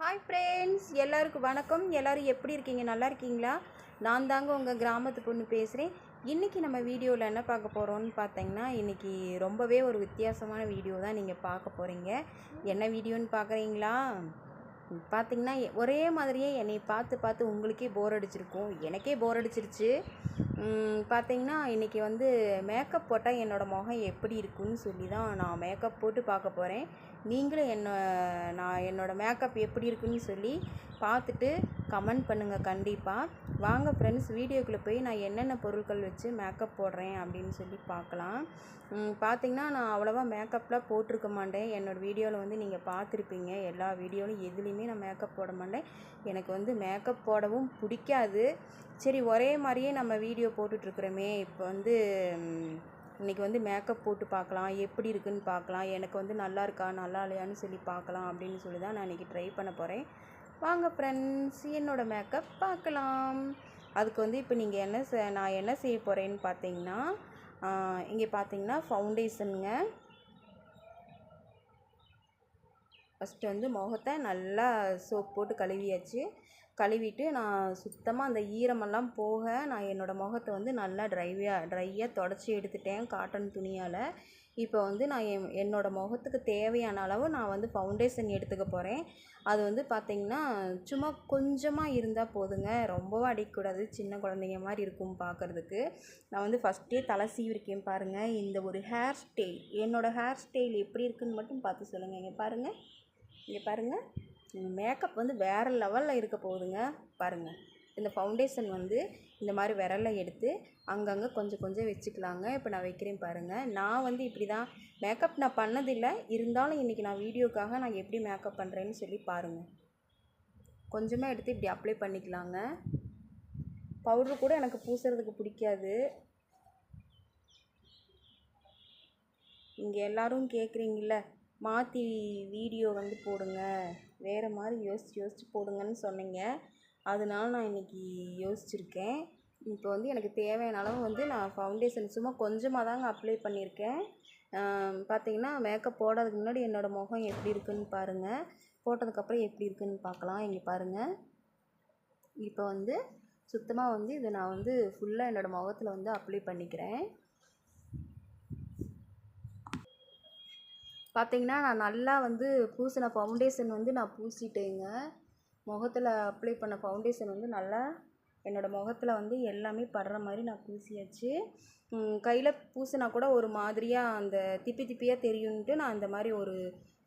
Hi friends, எல்லாருக்கும் வணக்கம். எல்லோரும் எப்படி இருக்கீங்க? நல்லா இருக்கீங்களா? நான் தாங்க உங்கள் கிராமத்து பொண்ணு பேசுகிறேன். இன்றைக்கி நம்ம வீடியோவில் என்ன பார்க்க போகிறோன்னு பார்த்தீங்கன்னா, இன்றைக்கி ரொம்பவே ஒரு வித்தியாசமான வீடியோ தான் நீங்கள் பார்க்க போகிறீங்க. என்ன வீடியோன்னு பார்க்குறீங்களா? பார்த்திங்கன்னா ஒரே மாதிரியே என்னை பார்த்து பார்த்து உங்களுக்கே போர் அடிச்சிருக்கும். எனக்கே போர் அடிச்சிருச்சு. பார்த்திங்கன்னா இன்றைக்கி வந்து மேக்கப் போட்டால் என்னோடய முகம் எப்படி இருக்குன்னு சொல்லி தான் நான் மேக்கப் போட்டு பார்க்க போகிறேன். நீங்களும் என்னோடய மேக்கப் எப்படி இருக்குன்னு சொல்லி பார்த்துட்டு கமெண்ட் பண்ணுங்கள் கண்டிப்பாக. வாங்க ஃப்ரெண்ட்ஸ், வீடியோக்குள்ளே போய் நான் என்னென்ன பொருட்கள் வச்சு மேக்கப் போடுறேன் அப்படின்னு சொல்லி பார்க்கலாம். பார்த்திங்கன்னா நான் அவ்வளோவா மேக்கப்லாம் போட்டிருக்க மாட்டேன். என்னோடய வீடியோவில் வந்து நீங்கள் பார்த்துருப்பீங்க. எல்லா வீடியோவிலும் எதுலேயுமே நான் மேக்கப் போட மாட்டேன். எனக்கு வந்து மேக்கப் போடவும் பிடிக்காது. சரி, ஒரே மாதிரியே நம்ம வீடியோ போட்டுட்ருக்குறோமே, இப்போ வந்து இன்றைக்கி வந்து மேக்கப் போட்டு பார்க்கலாம், எப்படி இருக்குதுன்னு பார்க்கலாம், எனக்கு வந்து நல்லா இருக்கா நல்லா இல்லையான்னு சொல்லி பார்க்கலாம் அப்படின்னு சொல்லி தான் நான் இன்றைக்கி ட்ரை பண்ண போகிறேன். வாங்க ஃப்ரெண்ட்ஸ், என்னோடய மேக்கப் பார்க்கலாம். அதுக்கு வந்து இப்போ நீங்கள் நான் என்ன செய்ய போகிறேன்னு பார்த்தீங்கன்னா, இங்கே பார்த்தீங்கன்னா ஃபவுண்டேஷனுங்க. ஃபஸ்ட்டு வந்து முகத்தை நல்லா சோப் போட்டு கழுவிட்டு நான் சுத்தமாக அந்த ஈரமெல்லாம் போக நான் என்னோடய முகத்தை வந்து நல்லா ட்ரையாக தொடச்சி எடுத்துட்டேன் காட்டன் துணியால். இப்போ வந்து நான் என்னோடய முகத்துக்கு தேவையான அளவு நான் வந்து ஃபவுண்டேஷன் எடுத்துக்க போகிறேன். அது வந்து பார்த்திங்கன்னா சும்மா கொஞ்சமாக இருந்தால் போதுங்க, ரொம்பவும் அடிக்கக்கூடாது. சின்ன குழந்தைங்க மாதிரி இருக்கும் பார்க்குறதுக்கு. நான் வந்து ஃபஸ்ட்டே தலை சீவிருக்கேன் பாருங்கள். இந்த ஒரு ஹேர் ஸ்டைல், என்னோடய ஹேர் ஸ்டைல் எப்படி இருக்குதுன்னு மட்டும் பார்த்து சொல்லுங்கள். இங்கே பாருங்கள், மேக்கப் வந்து வேறு லெவலில் இருக்க போகுதுங்க. பாருங்கள், இந்த ஃபவுண்டேஷன் வந்து இந்த மாதிரி விரலில் எடுத்து அங்கங்கே கொஞ்சம் கொஞ்சம் வச்சுக்கலாங்க. இப்போ நான் வைக்கிறேன் பாருங்கள். நான் வந்து இப்படி தான் மேக்கப் நான் பண்ணதில்லை, இருந்தாலும் இன்றைக்கி நான் வீடியோக்காக நான் எப்படி மேக்கப் பண்ணுறேன்னு சொல்லி பாருங்கள். கொஞ்சமாக எடுத்து இப்படி அப்ளை பண்ணிக்கலாங்க. பவுட்ரு கூட எனக்கு பூசுறதுக்கு பிடிக்காது. இங்கே எல்லோரும் கேட்குறீங்கள, மாற்றி வீடியோ வந்து போடுங்க, வேறு மாதிரி யோசித்து போடுங்கன்னு சொன்னீங்க. அதனால நான் இன்றைக்கி யோசிச்சுருக்கேன். இப்போ வந்து எனக்கு தேவையான அளவு வந்து நான் ஃபவுண்டேஷன் சும்மா கொஞ்சமாக தாங்க அப்ளை பண்ணியிருக்கேன். பார்த்திங்கன்னா மேக்கப் போடுறதுக்கு முன்னாடி என்னோடய முகம் எப்படி இருக்குதுன்னு பாருங்கள், போட்டதுக்கப்புறம் எப்படி இருக்குதுன்னு பார்க்கலாம். இங்கே பாருங்கள், இப்போ வந்து சுத்தமாக வந்து இதை நான் வந்து ஃபுல்லாக என்னோடய முகத்தில் வந்து அப்ளை பண்ணிக்கிறேன். பார்த்திங்கன்னா நான் நல்லா வந்து பூசின ஃபவுண்டேஷன் வந்து நான் பூசிட்டேங்க. முகத்தில் அப்ளை பண்ண ஃபவுண்டேஷன் வந்து நல்லா என்னோடய முகத்தில் வந்து எல்லாமே படுற மாதிரி நான் பூசியாச்சு. கையில் பூசினா கூட ஒரு மாதிரியாக அந்த திப்பியாக தெரியுன்ட்டு நான் இந்த மாதிரி ஒரு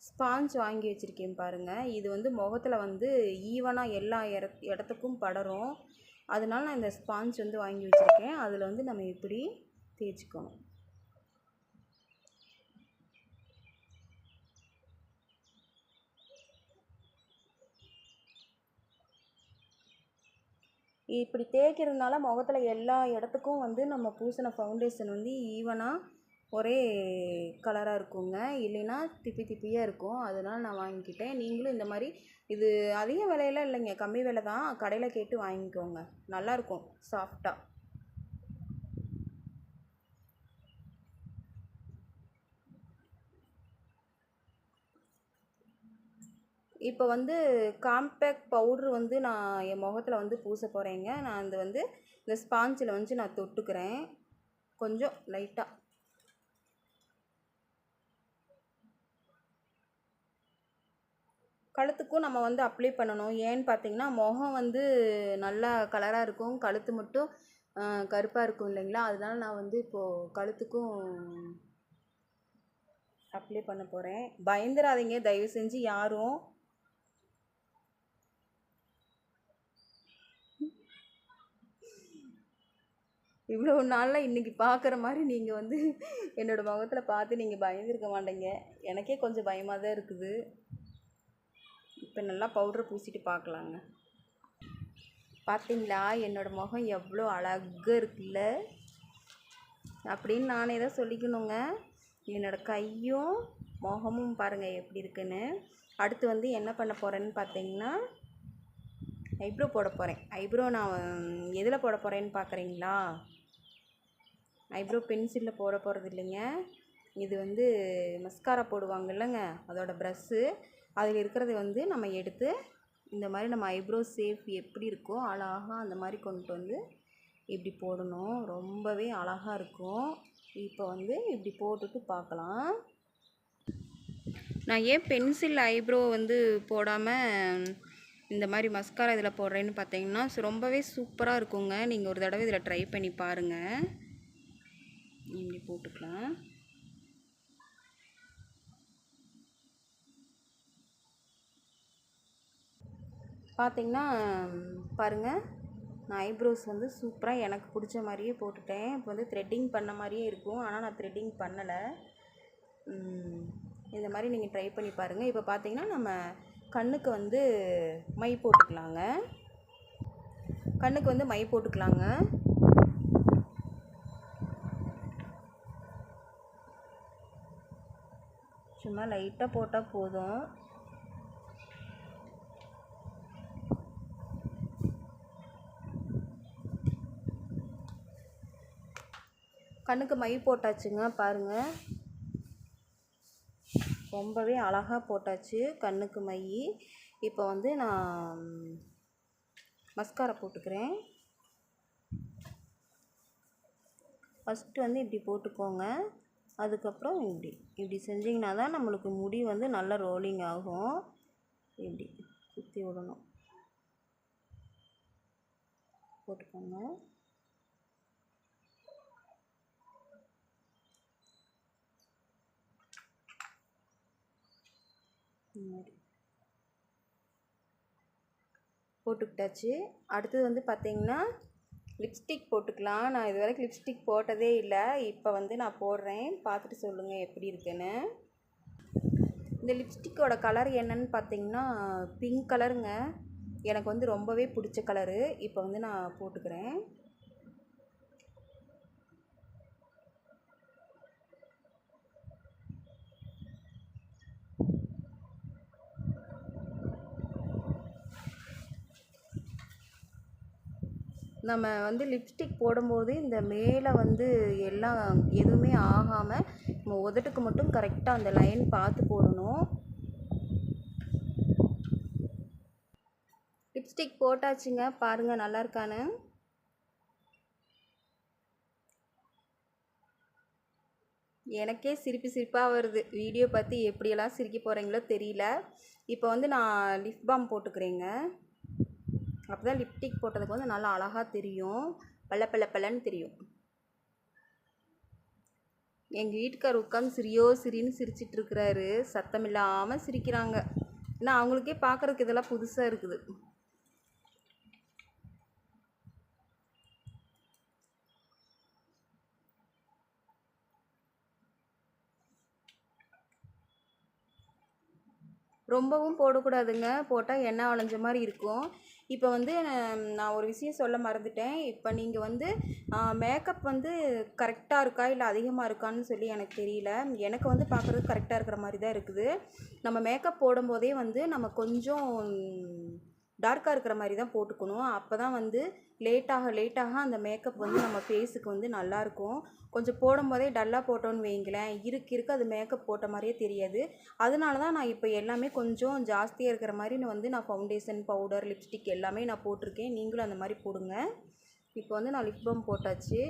ஸ்பாஞ்ச் வாங்கி வச்சுருக்கேன் பாருங்கள். இது வந்து முகத்தில் வந்து ஈவனாக எல்லா இடத்துக்கும் படரும். அதனால நான் இந்த ஸ்பாஞ்ச் வந்து வாங்கி வச்சுருக்கேன். அதில் வந்து நம்ம இப்படி தேய்ச்சிக்கணும். இப்படி தேய்க்கிறதுனால முகத்தில் எல்லா இடத்துக்கும் வந்து நம்ம பூசின ஃபவுண்டேஷன் வந்து ஈவனாக ஒரே கலராக இருக்குங்க. இல்லைன்னா திப்பியாக இருக்கும். அதனால் நான் வாங்கிக்கிட்டேன். நீங்களும் இந்த மாதிரி, இது அதிக விலையெல்லாம் இல்லைங்க, கம்மி விலை தான். கடையில் கேட்டு வாங்கிக்கோங்க, நல்லாயிருக்கும் சாஃப்டாக. இப்போ வந்து காம்பேக்ட் பவுட்ரு வந்து நான் என் முகத்தில் வந்து பூச போகிறேங்க. நான் அது வந்து இந்த ஸ்பாஞ்சில் வந்து நான் தொட்டுக்கிறேன் கொஞ்சம் லைட்டாக. கழுத்துக்கும் நம்ம வந்து அப்ளை பண்ணணும். ஏன்னு பார்த்தீங்கன்னா முகம் வந்து நல்லா கலராக இருக்கும், கழுத்து மட்டும் கருப்பாக இருக்கும் இல்லைங்களா. அதனால நான் வந்து இப்போது கழுத்துக்கும் அப்ளை பண்ண போகிறேன். பயந்துடாதீங்க தயவு செஞ்சு யாரும். இவ்வளோ நாளில் இன்றைக்கி பார்க்குற மாதிரி நீங்கள் வந்து என்னோடய முகத்தில் பார்த்து நீங்கள் பயந்துருக்க மாட்டீங்க. எனக்கே கொஞ்சம் பயமாக தான் இருக்குது. இப்போ நல்லா பவுட்ரு பூசிட்டு பார்க்கலாங்க. பார்த்தீங்களா என்னோடய முகம் எவ்வளோ அழகாக இருக்குல்ல அப்படின்னு நானே தான் சொல்லிக்கணுங்க. என்னோடய கையும் முகமும் பாருங்கள் எப்படி இருக்குன்னு. அடுத்து வந்து என்ன பண்ண போகிறேன்னு பார்த்தீங்கன்னா ஐப்ரோ போட போகிறேன். ஐப்ரோ நான் எதில் போட போகிறேன்னு பார்க்குறீங்களா? ஐப்ரோ பென்சிலில் போட போகிறது இல்லைங்க. இது வந்து மஸ்காரா போடுவாங்க இல்லைங்க, அதோட ப்ரஷ்ஷு. அதில் இருக்கிறது வந்து நம்ம எடுத்து இந்த மாதிரி நம்ம ஐப்ரோ ஷேப் எப்படி இருக்கோ அழகாக அந்த மாதிரி கொண்டு வந்து இப்படி போடணும். ரொம்பவே அழகாக இருக்கும். இப்போ வந்து இப்படி போட்டுட்டு பார்க்கலாம். நான் ஏன் பென்சில் ஐப்ரோ வந்து போடாமல் இந்த மாதிரி மஸ்காரா இதில் போடுறேன்னு பார்த்தீங்கன்னா ரொம்பவே சூப்பராக இருக்குங்க. நீங்கள் ஒரு தடவை இதில் ட்ரை பண்ணி பாருங்கள். இப்படி போட்டுக்கலாம். பார்த்தீங்கன்னா பாருங்கள், நான் ஐப்ரோஸ் வந்து சூப்பராக எனக்கு பிடிச்ச மாதிரியே போட்டுட்டேன். இப்போ வந்து த்ரெட்டிங் பண்ண மாதிரியே இருக்கும், ஆனால் நான் த்ரெட்டிங் பண்ணலை. இந்த மாதிரி நீங்கள் ட்ரை பண்ணி பாருங்கள். இப்போ பார்த்தீங்கன்னா நம்ம கண்ணுக்கு வந்து மை போட்டுக்கலாங்க. கண்ணுக்கு வந்து மை போட்டுக்கலாங்க. சும்மா லைட்டாக போட்டால் போதும். கண்ணுக்கு மை போட்டாச்சுங்க. பாருங்கள், ரொம்பவே அழகாக போட்டாச்சு கண்ணுக்கு மை. இப்போ வந்து நான் மஸ்காரா போட்டுக்கிறேன். ஃபஸ்ட்டு வந்து இப்படி போட்டுக்கோங்க. அதுக்கப்புறம் இப்படி செஞ்சிங்கன்னா தான் நம்மளுக்கு முடி வந்து நல்லா ரோலிங் ஆகும். இப்படி சுற்றி விடணும். போட்டுக்கோங்க. போட்டுக்கிட்டாச்சு. அடுத்தது வந்து பார்த்திங்கன்னா லிப்ஸ்டிக் போட்டுக்கலாம். நான் இது வரைக்கும் லிப்ஸ்டிக் போட்டதே இல்லை. இப்போ வந்து நான் போடுறேன், பார்த்துட்டு சொல்லுங்கள் எப்படி இருக்குன்னு. இந்த லிப்ஸ்டிக்கோட கலர் என்னன்னு பார்த்தீங்கன்னா பிங்க் கலருங்க. எனக்கு வந்து ரொம்பவே பிடிச்ச கலரு. இப்போ வந்து நான் போட்டுக்கிறேன். நம்ம வந்து லிப்ஸ்டிக் போடும்போது இந்த மேலே வந்து எல்லாம் எதுவுமே ஆகாமல் நம்ம உதட்டுக்கு மட்டும் கரெக்டாக அந்த லைன் பார்த்து போடணும். லிப்ஸ்டிக் போட்டாச்சுங்க. பாருங்கள் நல்லா இருக்கான்னு. எனக்கே சிரிப்பாக வருது. வீடியோ பார்த்து எப்படியெல்லாம் சிரிக்க போகிறீங்களோ தெரியல. இப்போ வந்து நான் லிப் பாம் போட்டுக்கிறேங்க. அப்போ தான் லிப்ஸ்டிக் போட்டதுக்கு வந்து நல்லா அழகாக தெரியும், பல்லன்னு தெரியும். எங்கள் வீட்டுக்கார் உட்காந்து சிரின்னு சிரிச்சிட்ருக்கிறாரு. சத்தம் இல்லாமல் சிரிக்கிறாங்க. ஏன்னா அவங்களுக்கே பார்க்குறதுக்கு இதெல்லாம் புதுசாக இருக்குது. ரொம்பவும் போடக்கூடாதுங்க. போட்டால் எண்ணெய் வளைஞ்ச மாதிரி இருக்கும். இப்போ வந்து நான் ஒரு விஷயம் சொல்ல மறந்துட்டேன். இப்போ நீங்கள் வந்து மேக்கப் வந்து கரெக்டாக இருக்கா இல்லை அதிகமாக இருக்கான்னு சொல்லி எனக்கு தெரியல. எனக்கு வந்து பார்க்குறதுக்கு கரெக்டாக இருக்கிற மாதிரி தான் இருக்குது. நம்ம மேக்கப் போடும்போதே வந்து நம்ம கொஞ்சம் டார்க்காக இருக்கிற மாதிரி தான் போட்டுக்கணும். அப்போ தான் வந்து லேட்டாக அந்த மேக்கப் வந்து நம்ம ஃபேஸுக்கு வந்து நல்லாயிருக்கும். கொஞ்சம் போடும்போதே டல்லாக போட்டோன்னு வைங்களேன், இருக்க அது மேக்கப் போட்ட மாதிரியே தெரியாது. அதனால தான் நான் இப்போ எல்லாமே கொஞ்சம் ஜாஸ்தியாக இருக்கிற மாதிரி நான் ஃபவுண்டேஷன், பவுடர், லிப்ஸ்டிக் எல்லாமே நான் போட்டிருக்கேன். நீங்களும் அந்த மாதிரி போடுங்க. இப்போ வந்து நான் லிப் பாம் போட்டாச்சு.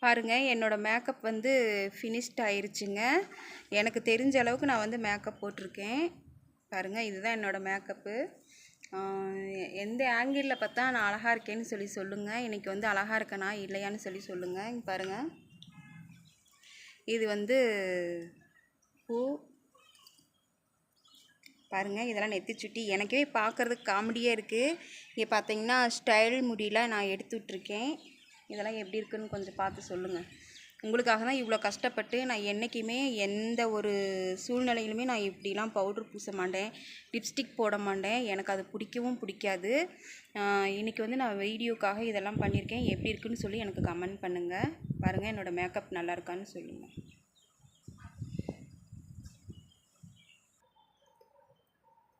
பாருங்கள், என்னோடய மேக்கப் வந்து ஃபினிஷ்ட் ஆயிருச்சுங்க. எனக்கு தெரிஞ்ச அளவுக்கு நான் வந்து மேக்கப் போட்டிருக்கேன். பாருங்கள், இதுதான் என்னோடய மேக்கப்பு. எந்த ஆங்கிளில் பார்த்தா நான் அழகாக இருக்கேன்னு சொல்லி சொல்லுங்கள். இன்றைக்கி வந்து அழகாக இருக்கேனா இல்லையான்னு சொல்லி சொல்லுங்கள். பாருங்கள், இது வந்து பூ. பாருங்கள், இதெல்லாம் நெத்தி சுட்டி. எனக்கே பார்க்குறதுக்கு காமெடியாக இருக்குது. இங்கே பார்த்தீங்கன்னா ஸ்டைல் முடியல நான் எடுத்து விட்ருக்கேன். இதெல்லாம் எப்படி இருக்குன்னு கொஞ்சம் பார்த்து சொல்லுங்கள். உங்களுக்காக தான் இவ்வளோ கஷ்டப்பட்டு நான் என்றைக்குமே எந்த ஒரு சூழ்நிலையிலுமே நான் இப்படிலாம் பவுட்ரு பூச மாட்டேன், லிப்ஸ்டிக் போட மாட்டேன். எனக்கு அது பிடிக்கவும் பிடிக்காது. இன்றைக்கி வந்து நான் வீடியோக்காக இதெல்லாம் பண்ணியிருக்கேன். எப்படி இருக்குன்னு சொல்லி எனக்கு கமெண்ட் பண்ணுங்கள். பாருங்கள், என்னோடய மேக்கப் நல்லா இருக்கான்னு சொல்லுங்கள்.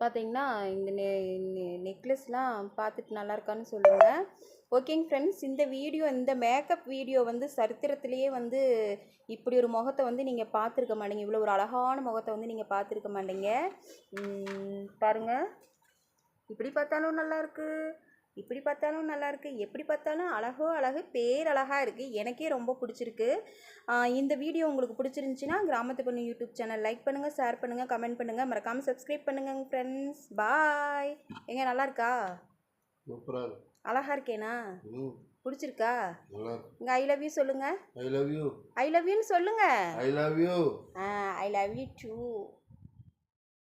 பார்த்தீங்கன்னா இந்த நெக்லஸ்லாம் பார்த்துட்டு நல்லா இருக்கான்னு சொல்லுங்கள். ஓகேங்க ஃப்ரெண்ட்ஸ், இந்த மேக்கப் வீடியோ வந்து சரித்திரத்திலேயே வந்து இப்படி ஒரு முகத்தை வந்து நீங்கள் பார்த்துருக்க மாட்டீங்க. இவ்வளோ ஒரு அழகான முகத்தை வந்து நீங்கள் பார்த்துருக்க மாட்டீங்க. பாருங்கள், இப்படி பார்த்தாலும் நல்லாயிருக்கு, இப்படி பார்த்தாலும் நல்லாயிருக்கு, எப்படி பார்த்தாலும் அழகோ அழகு, பேரழகாக இருக்குது. எனக்கே ரொம்ப பிடிச்சிருக்கு. இந்த வீடியோ உங்களுக்கு பிடிச்சிருந்துச்சின்னா கிராமத்து பொண்ணு யூடியூப் சேனல் லைக் பண்ணுங்கள், ஷேர் பண்ணுங்கள், கமெண்ட் பண்ணுங்கள், மறக்காமல் சப்ஸ்கிரைப் பண்ணுங்கள் ஃப்ரெண்ட்ஸ். பாய். எங்க நல்லா இருக்கா? சூப்பராக அழகா இருக்கேனா? பிடிச்சிருக்கா? இங்க ஐ லவ் யூ சொல்லுங்க. I love you. I love யூன்னு சொல்லுங்க. I love you. I love you two.